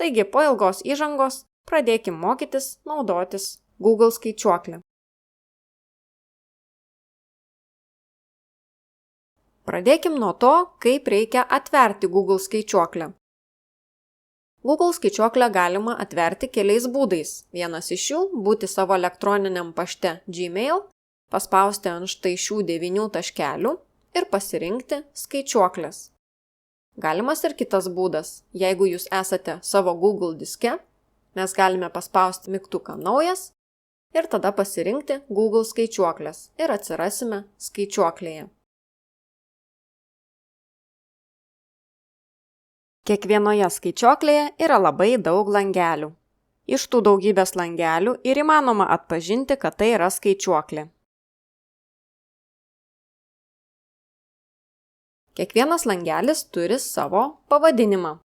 Taigi, po ilgos įžangos pradėkim mokytis naudotis Google skaičiuoklę. Pradėkim nuo to, kaip reikia atverti Google skaičiuoklę. Google skaičiuoklę galima atverti keliais būdais. Vienas iš jų – būti savo elektroniniam pašte Gmail, paspausti ant štai šių 9 taškelių ir pasirinkti skaičiuoklės. Galimas ir kitas būdas. Jeigu jūs esate savo Google diske, mes galime paspausti mygtuką Naujas ir tada pasirinkti Google skaičiuoklės ir atsirasime skaičiuoklėje. Kiekvienoje skaičiuoklėje yra labai daug langelių. Iš tų daugybės langelių ir įmanoma atpažinti, kad tai yra skaičiuoklė. Kiekvienas langelis turi savo pavadinimą,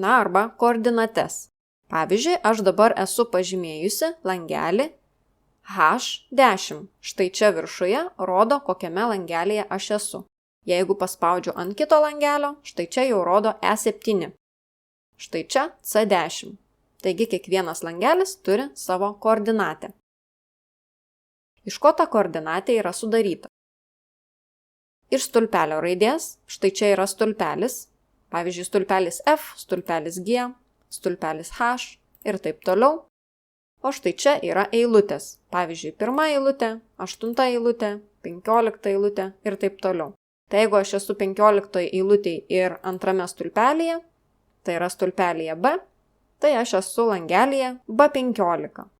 arba koordinates. Pavyzdžiui, aš dabar esu pažymėjusi langelį H10. Štai čia viršuje rodo, kokiame langelėje aš esu. Jeigu paspaudžiu ant kito langelio, štai čia jau rodo E7. Štai čia C10. Taigi kiekvienas langelis turi savo koordinatę. Iš ko ta koordinatė yra sudaryta? Iš stulpelio raidės, štai čia yra stulpelis, pavyzdžiui, stulpelis F, stulpelis G, stulpelis H ir taip toliau. O štai čia yra eilutės, pavyzdžiui, 1 eilutė, 8 eilutė, 15 eilutė ir taip toliau. Tai jeigu aš esu 15 eilutėje ir antrame stulpelyje, tai yra stulpelyje B, tai aš esu langelyje B15.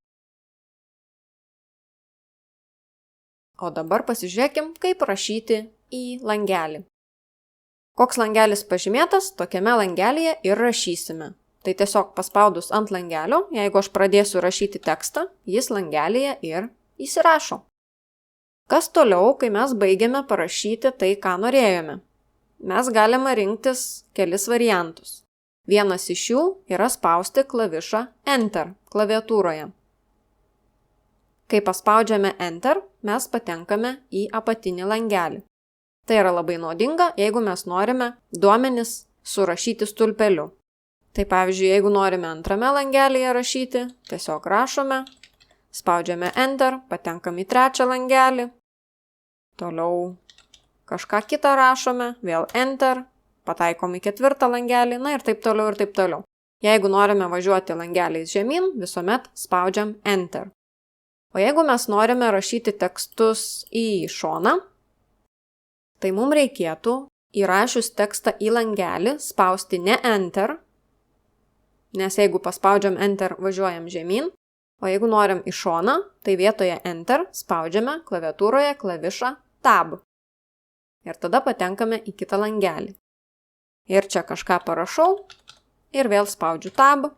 O dabar pasižiūrėkim, kaip rašyti į langelį. Koks langelis pažymėtas, tokiame langelyje ir rašysime. Tai tiesiog paspaudus ant langelio, jeigu aš pradėsiu rašyti tekstą, jis langelyje ir įsirašo. Kas toliau, kai mes baigiame parašyti tai, ką norėjome? Mes galime rinktis kelis variantus. Vienas iš jų yra spausti klavišą Enter klaviatūroje. Kai paspaudžiame Enter, mes patenkame į apatinį langelį. Tai yra labai naudinga, jeigu mes norime duomenis surašyti stulpeliu. Tai pavyzdžiui, jeigu norime antrame langelyje rašyti, tiesiog rašome, spaudžiame Enter, patenkam į trečią langelį. Toliau kažką kitą rašome, vėl Enter, pataikom į ketvirtą langelį, ir taip toliau ir taip toliau. Jeigu norime važiuoti langeliais žemyn, visuomet spaudžiam Enter. O jeigu mes norime rašyti tekstus į šoną, tai mums reikėtų įrašius tekstą į langelį spausti ne Enter, nes jeigu paspaudžiam Enter, važiuojam žemyn, o jeigu norim į šoną, tai vietoje Enter spaudžiame klaviatūroje klavišą Tab. Ir tada patenkame į kitą langelį. Ir čia kažką parašau, ir vėl spaudžiu Tab,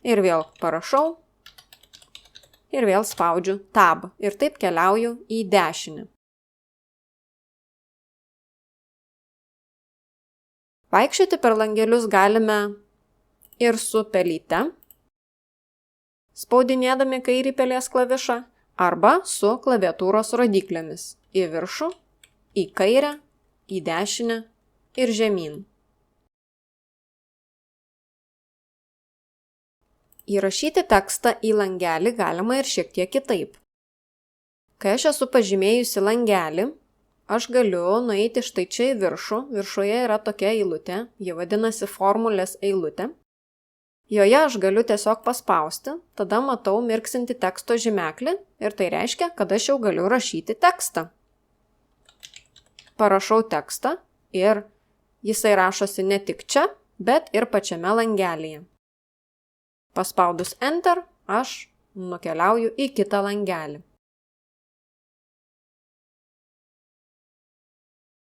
ir vėl parašau, ir vėl spaudžiu Tab. Ir taip keliauju į dešinę. Vaikščioti per langelius galime ir su pelyte, spaudinėdami kairį pelės klavišą, arba su klaviatūros rodyklėmis į viršų, į kairę, į dešinę ir žemyn. Įrašyti tekstą į langelį galima ir šiek tiek kitaip. Kai aš esu pažymėjusi langelį, aš galiu nueiti štai čia į viršų, viršuje yra tokia eilutė, ji vadinasi formulės eilutė. Joje aš galiu tiesiog paspausti, tada matau mirksinti teksto žymeklį ir tai reiškia, kad aš jau galiu rašyti tekstą. Parašau tekstą ir jisai rašosi ne tik čia, bet ir pačiame langelyje. Paspaudus Enter, aš nukeliauju į kitą langelį.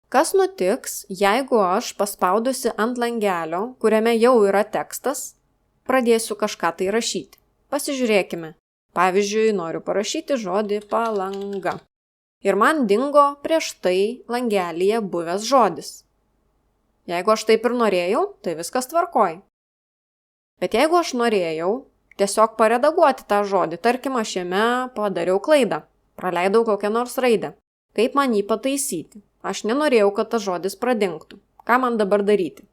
Kas nutiks, jeigu aš paspaudusi ant langelio, kuriame jau yra tekstas, pradėsiu kažką tai rašyti? Pasižiūrėkime. Pavyzdžiui, noriu parašyti žodį palanga. Ir man dingo prieš tai langelyje buvęs žodis. Jeigu aš taip ir norėjau, tai viskas tvarkoj. Bet jeigu aš norėjau tiesiog paredaguoti tą žodį, tarkim, aš jame padariau klaidą, praleidau kokią nors raidę, kaip man jį pataisyti? Aš nenorėjau, kad tas žodis pradingtų. Ką man dabar daryti?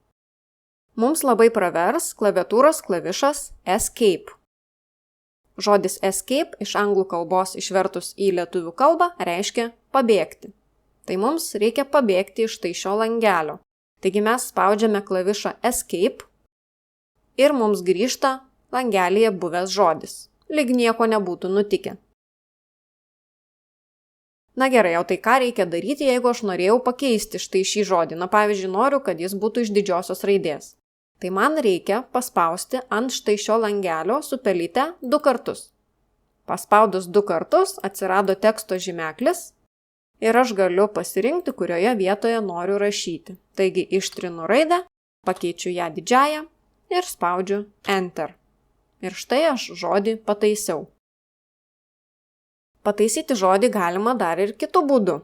Mums labai pravers klaviatūros klavišas Escape. Žodis escape iš anglų kalbos išvertus į lietuvių kalbą reiškia pabėgti. Tai mums reikia pabėgti iš štai šio langelio. Taigi mes spaudžiame klavišą Escape ir mums grįžta langelyje buvęs žodis. Lyg nieko nebūtų nutikę. Na gerai, o tai ką reikia daryti, jeigu aš norėjau pakeisti štai šį žodį? Na pavyzdžiui, noriu, kad jis būtų iš didžiosios raidės. Tai man reikia paspausti ant štai šio langelio su pelyte 2 kartus. Paspaudus 2 kartus atsirado teksto žymeklis ir aš galiu pasirinkti, kurioje vietoje noriu rašyti. Taigi ištrinu raidę, pakeičiu ją didžiąją ir spaudžiu Enter. Ir štai aš žodį pataisiau. Pataisyti žodį galima dar ir kitu būdu.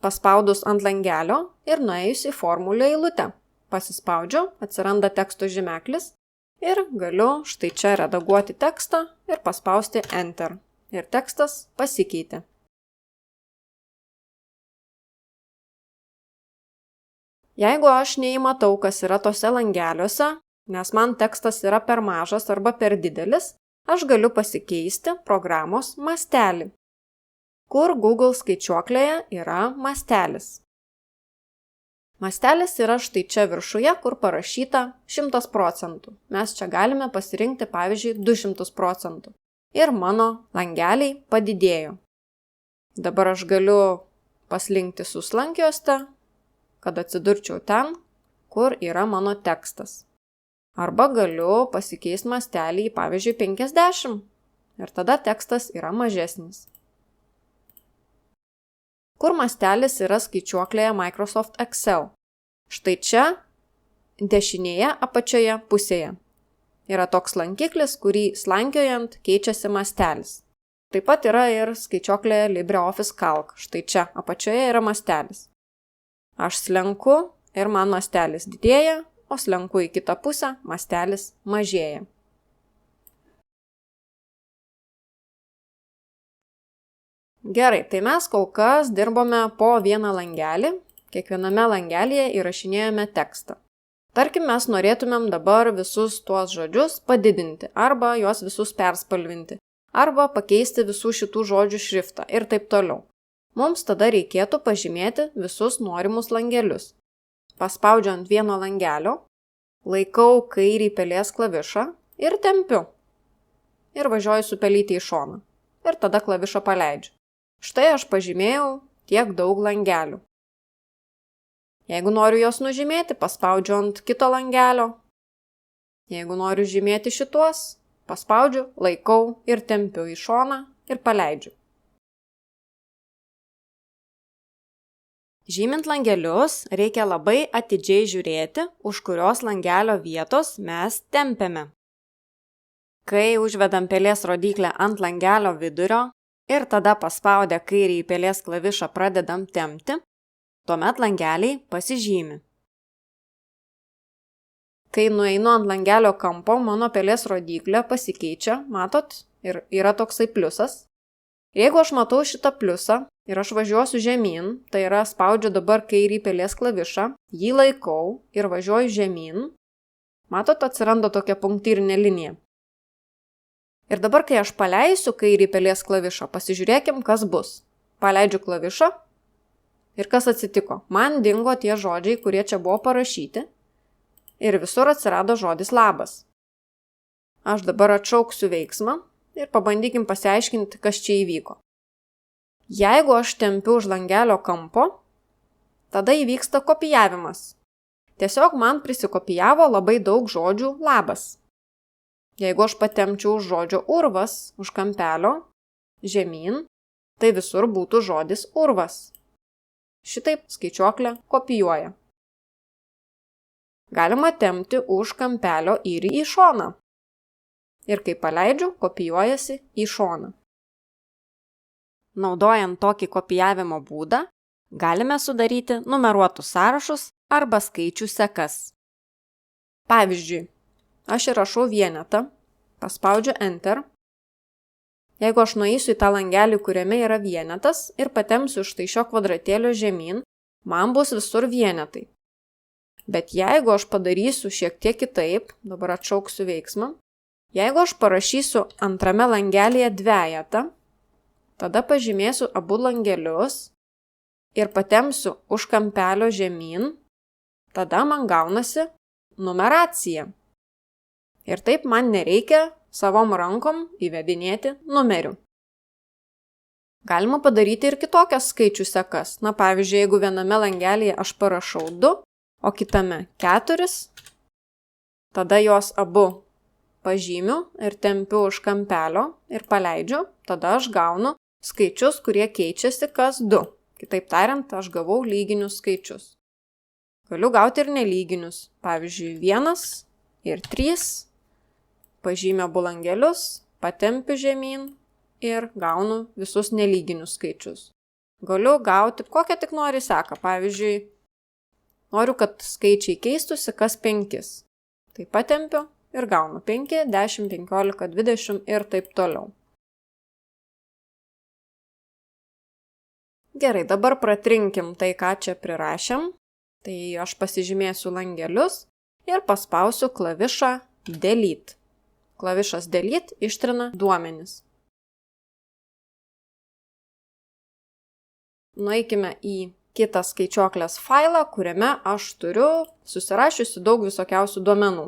Paspaudus ant langelio ir nuėjus į formulę eilutę. Pasispaudžiu, atsiranda teksto žymeklis ir galiu štai čia redaguoti tekstą ir paspausti Enter. Ir tekstas pasikeitė. Jeigu aš neįmatau, kas yra tose langeliuose, nes man tekstas yra per mažas arba per didelis, aš galiu pasikeisti programos mastelį, kur Google skaičiuoklėje yra mastelis. Mastelis yra štai čia viršuje, kur parašyta 100%. Mes čia galime pasirinkti, pavyzdžiui, 200%. Ir mano langeliai padidėjo. Dabar aš galiu paslinkti su slankiuoste, kad atsidurčiau ten, kur yra mano tekstas. Arba galiu pasikeisti mastelį į, pavyzdžiui, 50. Ir tada tekstas yra mažesnis. Kur mastelis yra skaičiuoklėje Microsoft Excel? Štai čia, dešinėje apačioje pusėje. Yra toks lankiklis, kurį slankiojant keičiasi mastelis. Taip pat yra ir skaičiuoklėje LibreOffice Calc. Štai čia apačioje yra mastelis. Aš slenku ir man mastelis didėja, o slenku į kitą pusę, mastelis mažėja. Gerai, tai mes kol kas dirbome po vieną langelį, kiekviename langelyje įrašinėjome tekstą. Tarkim, mes norėtumėm dabar visus tuos žodžius padidinti, arba juos visus perspalvinti, arba pakeisti visų šitų žodžių šriftą ir taip toliau. Mums tada reikėtų pažymėti visus norimus langelius. Paspaudžiu ant vieno langelio, laikau kairį pelės klavišą ir tempiu. Ir važiuoju su pelytė į šoną. Ir tada klavišą paleidžiu. Štai aš pažymėjau tiek daug langelių. Jeigu noriu juos nužymėti, paspaudžiu ant kito langelio. Jeigu noriu žymėti šituos, paspaudžiu, laikau ir tempiu į šoną ir paleidžiu. Žymint langelius reikia labai atidžiai žiūrėti, už kurios langelio vietos mes tempiame. Kai užvedam pelės rodyklę ant langelio vidurio ir tada paspaudę kairįjį pelės klavišą pradedam tempti, tuomet langeliai pasižymi. Kai nueinu ant langelio kampo, mano pelės rodyklė pasikeičia, matot, ir yra toksai pliusas. Jeigu aš matau šitą pliusą ir aš važiuosiu žemyn, tai yra spaudžiu dabar kairį pelės klavišą, jį laikau ir važiuoju žemyn, matot, atsiranda tokia punktyrinė linija. Ir dabar, kai aš paleisiu kairį pelės klavišą, pasižiūrėkim, kas bus. Paleidžiu klavišą ir kas atsitiko? Man dingo tie žodžiai, kurie čia buvo parašyti ir visur atsirado žodis labas. Aš dabar atšauksiu veiksmą ir pabandykim pasiaiškinti, kas čia įvyko. Jeigu aš tempiu už langelio kampo, tada įvyksta kopijavimas. Tiesiog man prisikopijavo labai daug žodžių labas. Jeigu aš patempčiau už žodžio urvas, už kampelio, žemyn, tai visur būtų žodis urvas. Šitaip skaičiuoklė kopijuoja. Galima tempti už kampelio ir į šoną. Ir kai paleidžiu, kopijuojasi į šoną. Naudojant tokį kopijavimo būdą, galime sudaryti numeruotus sąrašus arba skaičių sekas. Pavyzdžiui, aš įrašau vienetą, paspaudžiu Enter. Jeigu aš nueisiu į tą langelį, kuriame yra vienetas ir patempsiu štai šio kvadratėlio žemyn, man bus visur vienetai. Bet jeigu aš padarysiu šiek tiek kitaip, dabar atšauksiu veiksmą, jeigu aš parašysiu antrame langelyje dvejetą, tada pažymėsiu abu langelius ir patempsiu už kampelio žemyn, tada man gaunasi numeracija. Ir taip man nereikia savom rankom įvedinėti numerių. Galima padaryti ir kitokias skaičių sekas. Na, pavyzdžiui, jeigu viename langelyje aš parašau 2, o kitame 4, tada jos abu pažymiu ir tempiu už kampelio ir paleidžiu, tada aš gaunu skaičius, kurie keičiasi kas 2. Kitaip tariant, aš gavau lyginius skaičius. Galiu gauti ir nelyginius. Pavyzdžiui, 1 ir 3, pažymiu abu langelius, patempiu žemyn ir gaunu visus nelyginius skaičius. Galiu gauti kokią tik nori seką. Pavyzdžiui, noriu, kad skaičiai keistusi kas 5. Tai patempiu ir gaunu 5, 10, 15, 20 ir taip toliau. Gerai, dabar pratrinkim tai, ką čia prirašėm. Tai aš pasižymėsiu langelius ir paspausiu klavišą Delete. Klavišas Delete ištrina duomenis. Nueikime į kitą skaičiuoklės failą, kuriame aš turiu susirašiusi daug visokiausių duomenų.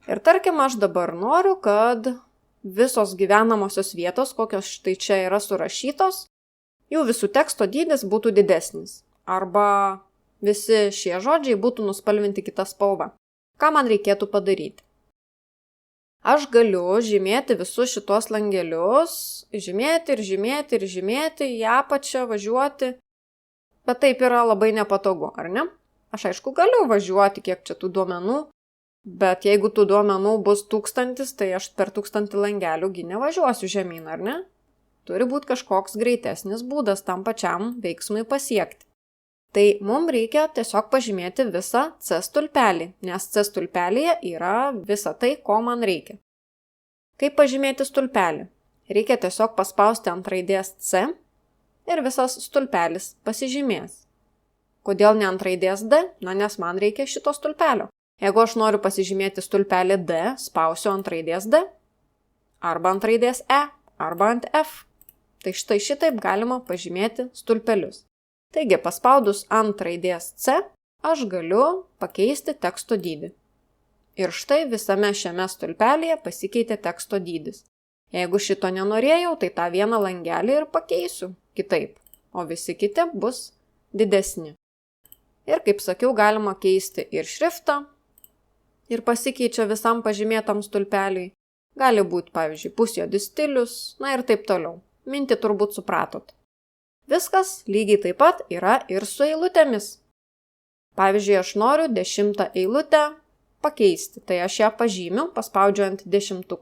Ir tarkim, aš dabar noriu, kad visos gyvenamosios vietos, kokios štai čia yra surašytos, jų visų teksto dydis būtų didesnis. Arba visi šie žodžiai būtų nuspalvinti kitą spalvą. Ką man reikėtų padaryti? Aš galiu žymėti visus šitos langelius, žymėti, į apačią važiuoti, bet taip yra labai nepatogu, ar ne? Aš aišku galiu važiuoti, kiek čia tų duomenų, bet jeigu tų duomenų bus 1000, tai aš per 1000 langelių nevažiuosiu žemyn, ar ne? Turi būti kažkoks greitesnis būdas tam pačiam veiksmui pasiekti. Tai mums reikia tiesiog pažymėti visą C stulpelį, nes C stulpelyje yra visa tai, ko man reikia. Kaip pažymėti stulpelį? Reikia tiesiog paspausti ant raidės C ir visas stulpelis pasižymės. Kodėl ne ant raidės D? Na, nes man reikia šito stulpelio. Jeigu aš noriu pasižymėti stulpelį D, spausiu ant raidės D, arba ant raidės E, arba ant F. Tai štai šitaip galima pažymėti stulpelius. Taigi, paspaudus ant raidės C, aš galiu pakeisti teksto dydį. Ir štai visame šiame stulpelyje pasikeitė teksto dydis. Jeigu šito nenorėjau, tai tą vieną langelį ir pakeisiu kitaip, o visi kiti bus didesni. Ir kaip sakiau, galima keisti ir šriftą, ir pasikeičia visam pažymėtam stulpeliui. Gali būti, pavyzdžiui, pusjuodis stilius, na ir taip toliau. Mintį turbūt supratot. Viskas lygiai taip pat yra ir su eilutėmis. Pavyzdžiui, aš noriu 10 eilutę pakeisti, tai aš ją pažymiu, paspaudžiu ant 10,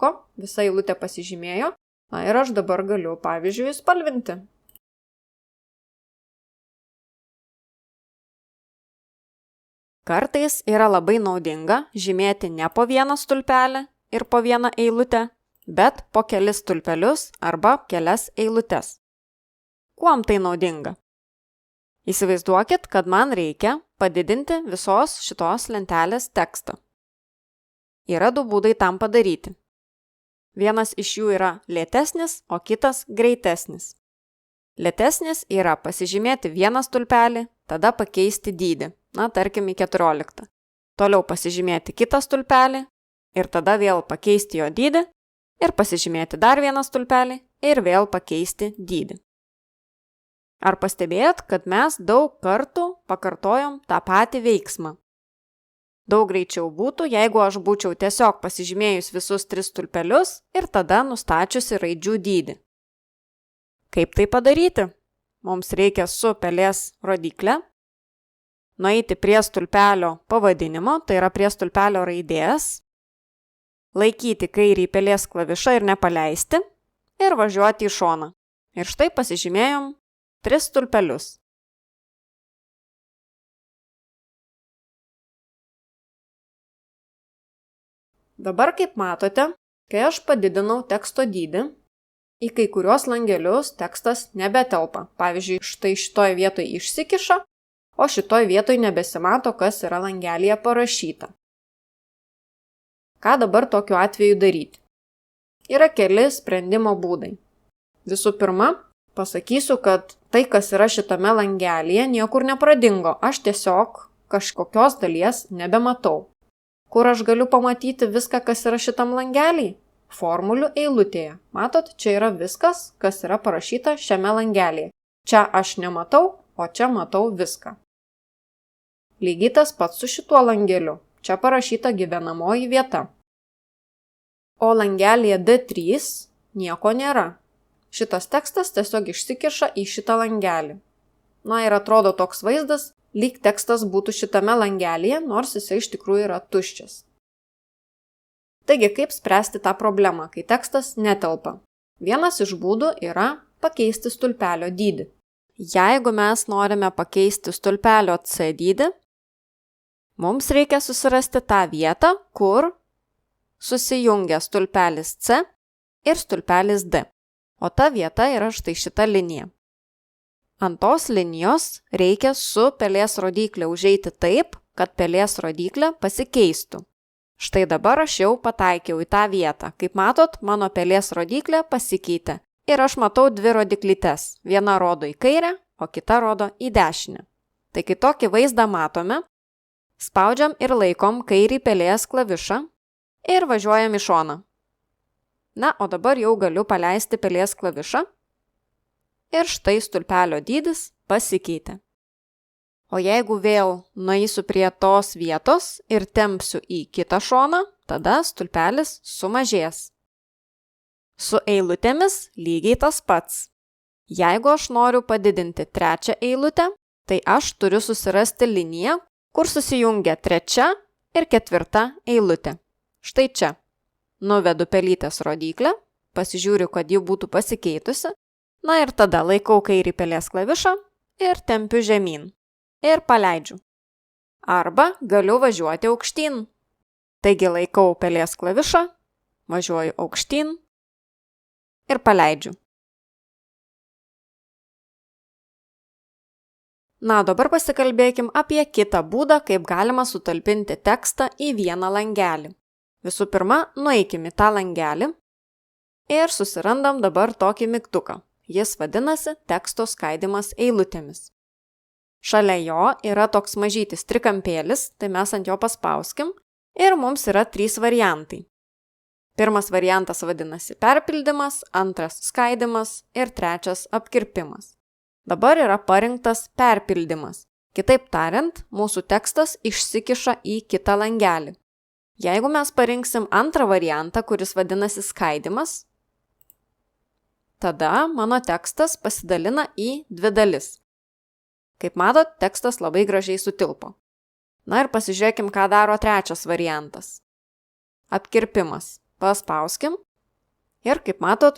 visa eilutė pasižymėjo, na ir aš dabar galiu, pavyzdžiui, spalvinti. Kartais yra labai naudinga žymėti ne po vieną stulpelį ir po vieną eilutę, bet po kelis stulpelius arba kelias eilutes. Kuom tai naudinga? Įsivaizduokit, kad man reikia padidinti visos šitos lentelės tekstą. Yra 2 būdai tam padaryti. Vienas iš jų yra lėtesnis, o kitas greitesnis. Lėtesnis yra pasižymėti vieną stulpelį, tada pakeisti dydį, na, tarkim, į 14. Toliau pasižymėti kitą stulpelį ir tada vėl pakeisti jo dydį ir pasižymėti dar vieną stulpelį ir vėl pakeisti dydį. Ar pastebėjot, kad mes daug kartų pakartojom tą patį veiksmą? Daug greičiau būtų, jeigu aš būčiau tiesiog pasižymėjus visus 3 stulpelius ir tada nustačiusi raidžių dydį. Kaip tai padaryti? Mums reikia su pelės rodykle nueiti prie stulpelio pavadinimo, tai yra prie stulpelio raidės, laikyti kairį pelės klavišą ir nepaleisti ir važiuoti į šoną. Ir štai pasižymėjom 3 stulpelius. Dabar, kaip matote, kai aš padidinau teksto dydį, į kai kuriuos langelius tekstas nebetelpa. Pavyzdžiui, štai šitoje vietoje išsikiša, o šitoj vietoj nebesimato, kas yra langelyje parašyta. Ką dabar tokiu atveju daryti? Yra keli sprendimo būdai. Visų pirma, pasakysiu, kad tai, kas yra šitame langelyje, niekur nepradingo. Aš tiesiog kažkokios dalies nebematau. Kur aš galiu pamatyti viską, kas yra šitam langelyje? Formulių eilutėje. Matot, čia yra viskas, kas yra parašyta šiame langelyje. Čia aš nematau, o čia matau viską. Lygiai tas pats su šituo langeliu. Čia parašyta gyvenamoji vieta. O langelyje D3 nieko nėra. Šitas tekstas tiesiog išsikiša į šitą langelį. Na ir atrodo toks vaizdas, lyg tekstas būtų šitame langelyje, nors jisai iš tikrųjų yra tuščias. Taigi, kaip spręsti tą problemą, kai tekstas netelpa? Vienas iš būdų yra pakeisti stulpelio dydį. Jeigu mes norime pakeisti stulpelio C dydį, mums reikia susirasti tą vietą, kur susijungia stulpelis C ir stulpelis D. O ta vieta yra štai šita linija. Ant tos linijos reikia su pelės rodykle užeiti taip, kad pelės rodyklė pasikeistų. Štai dabar aš jau pataikiau į tą vietą. Kaip matot, mano pelės rodyklė pasikeitė. Ir aš matau dvi rodyklytes. Viena rodo į kairę, o kita rodo į dešinę. Tai kai tokį vaizdą matome, spaudžiam ir laikom kairį pelės klavišą ir važiuojam į šoną. Na, o dabar jau galiu paleisti pelės klavišą ir štai stulpelio dydis pasikeitė. O jeigu vėl nueisiu prie tos vietos ir tempsiu į kitą šoną, tada stulpelis sumažės. Su eilutėmis lygiai tas pats. Jeigu aš noriu padidinti trečią eilutę, tai aš turiu susirasti liniją, kur susijungia trečia ir ketvirta eilutė. Štai čia. Nuvedu pelytės rodyklę, pasižiūriu, kad ji būtų pasikeitusi, na ir tada laikau kairį pelės klavišą ir tempiu žemyn. Ir paleidžiu. Arba galiu važiuoti aukštyn. Taigi laikau pelės klavišą, važiuoju aukštyn ir paleidžiu. Na, dabar pasikalbėkim apie kitą būdą, kaip galima sutalpinti tekstą į vieną langelį. Visų pirma, nueikim į tą langelį ir susirandam dabar tokį mygtuką. Jis vadinasi teksto skaidymas eilutėmis. Šalia jo yra toks mažytis trikampėlis, tai mes ant jo paspauskim ir mums yra 3 variantai. Pirmas variantas vadinasi perpildymas, antras skaidymas ir trečias apkirpimas. Dabar yra parinktas perpildymas. Kitaip tariant, mūsų tekstas išsikiša į kitą langelį. Jeigu mes parinksim antrą variantą, kuris vadinasi skaidymas, tada mano tekstas pasidalina į 2 dalis. Kaip matot, tekstas labai gražiai sutilpo. Na ir pasižiūrėkim, ką daro trečias variantas. Apkirpimas. Paspauskim ir, kaip matot,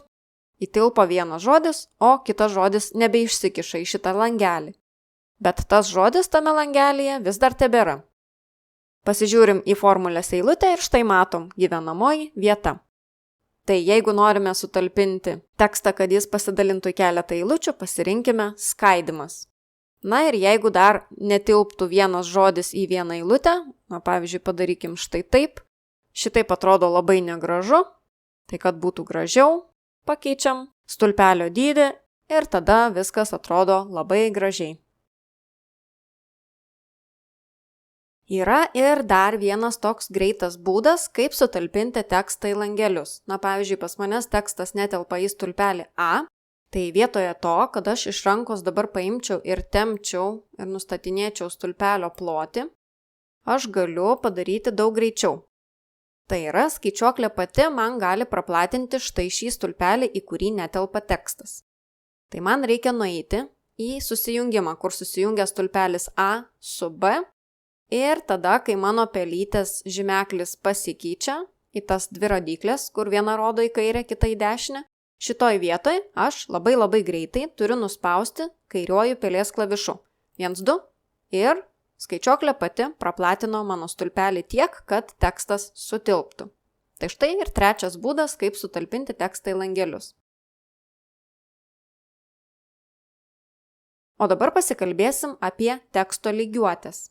įtilpo vienas žodis, o kitas žodis nebeišsikiša į šitą langelį. Bet tas žodis tame langelyje vis dar tebėra. Pasižiūrim į formulės eilutę ir štai matom gyvenamoji vieta. Tai jeigu norime sutalpinti tekstą, kad jis pasidalintų į keletą eilučių, pasirinkime skaidymas. Na ir jeigu dar netilptų vienas žodis į vieną eilutę, na pavyzdžiui, padarykim štai taip, šitaip atrodo labai negražu, tai kad būtų gražiau, pakeičiam stulpelio dydį ir tada viskas atrodo labai gražiai. Yra ir dar vienas toks greitas būdas, kaip sutalpinti tekstą į langelius. Na, pavyzdžiui, pas manęs tekstas netelpa į stulpelį A, tai vietoje to, kad aš iš rankos dabar paimčiau ir tempčiau ir nustatinėčiau stulpelio plotį, aš galiu padaryti daug greičiau. Tai yra, skaičiuoklė pati man gali praplatinti štai šį stulpelį, į kurį netelpa tekstas. Tai man reikia nueiti į susijungimą, kur susijungia stulpelis A su B. Ir tada, kai mano pelytės žymeklis pasikeičia į tas 2 rodyklės, kur viena rodo į kairę, kita į dešinę, šitoj vietoj aš labai greitai turiu nuspausti kairiuoju pelės klavišu. 1, 2 ir skaičiuoklė pati praplatino mano stulpelį tiek, kad tekstas sutilptų. Tai štai ir trečias būdas, kaip sutalpinti tekstą į langelius. O dabar pasikalbėsim apie teksto lygiuotes.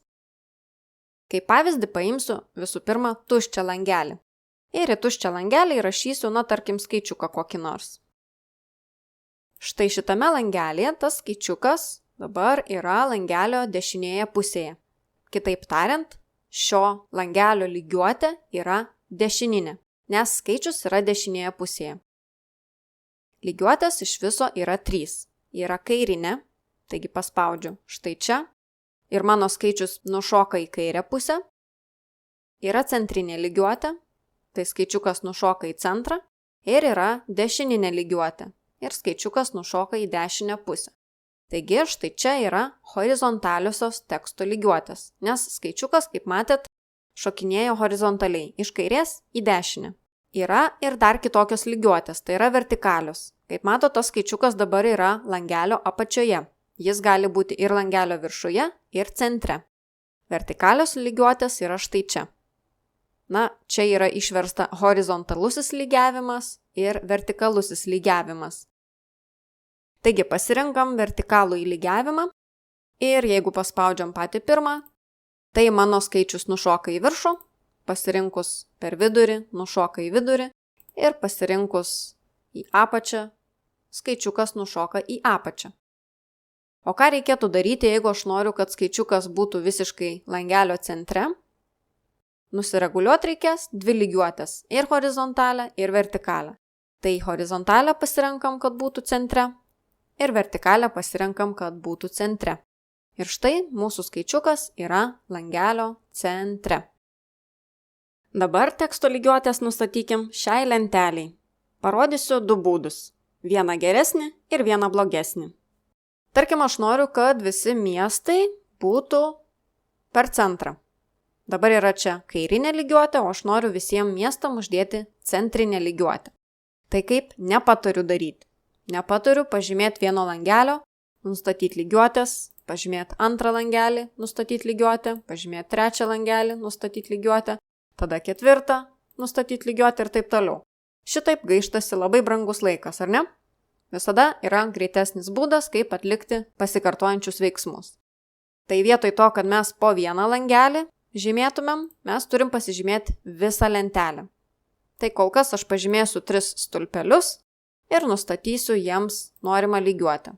Kaip pavyzdį paimsiu visų pirma tuščią langelį. Ir į tuščią langelį įrašysiu, tarkim, skaičiuką kokį nors. Štai šitame langelėje tas skaičiukas dabar yra langelio dešinėje pusėje. Kitaip tariant, šio langelio lygiuotė yra dešininė, nes skaičius yra dešinėje pusėje. Lygiuotės iš viso yra 3. Yra kairinė, taigi paspaudžiu štai čia, ir mano skaičius nušoka į kairę pusę. Yra centrinė lygiuotė, tai skaičiukas nušoka į centrą, ir yra dešininė lygiuotė, ir skaičiukas nušoka į dešinę pusę. Taigi štai čia yra horizontaliosios teksto lygiuotės, nes skaičiukas, kaip matėt, šokinėjo horizontaliai iš kairės į dešinę. Yra ir dar kitokios lygiuotės, tai yra vertikalios. Kaip matote, tas skaičiukas dabar yra langelio apačioje. Jis gali būti ir langelio viršuje, ir centre. Vertikalios lygiuotės yra štai čia. Čia yra išversta horizontalusis lygiavimas ir vertikalusis lygiavimas. Taigi pasirinkam vertikalų lygiavimą ir jeigu paspaudžiam patį pirmą, tai mano skaičius nušoka į viršų, pasirinkus per vidurį nušoka į vidurį ir pasirinkus į apačią, skaičiukas nušoka į apačią. O ką reikėtų daryti, jeigu aš noriu, kad skaičiukas būtų visiškai langelio centre? Nusireguliuoti reikės 2 lygiuotės, ir horizontalę, ir vertikalę. Tai horizontalę pasirenkam, kad būtų centre, ir vertikalę pasirenkam, kad būtų centre. Ir štai mūsų skaičiukas yra langelio centre. Dabar teksto lygiuotės nustatykim šiai lenteliai. Parodysiu 2 būdus. Vieną geresnį ir vieną blogesnį. Tarkim, aš noriu, kad visi miestai būtų per centrą. Dabar yra čia kairinė lygiuotė, o aš noriu visiems miestam uždėti centrinę lygiuotę. Tai kaip nepatariu daryti. Nepatariu pažymėti vieno langelio, nustatyti lygiuotės, pažymėti antrą langelį, nustatyti lygiuotę, pažymėti trečią langelį, nustatyti lygiuotę, tada 4, nustatyti lygiuotę ir taip toliau. Šitaip gaištasi labai brangus laikas, ar ne? Visada yra greitesnis būdas, kaip atlikti pasikartojančius veiksmus. Tai vietoj to, kad mes po vieną langelį žymėtumėm, mes turim pasižymėti visą lentelę. Tai kol kas aš pažymėsiu 3 stulpelius ir nustatysiu jiems norimą lygiuotę.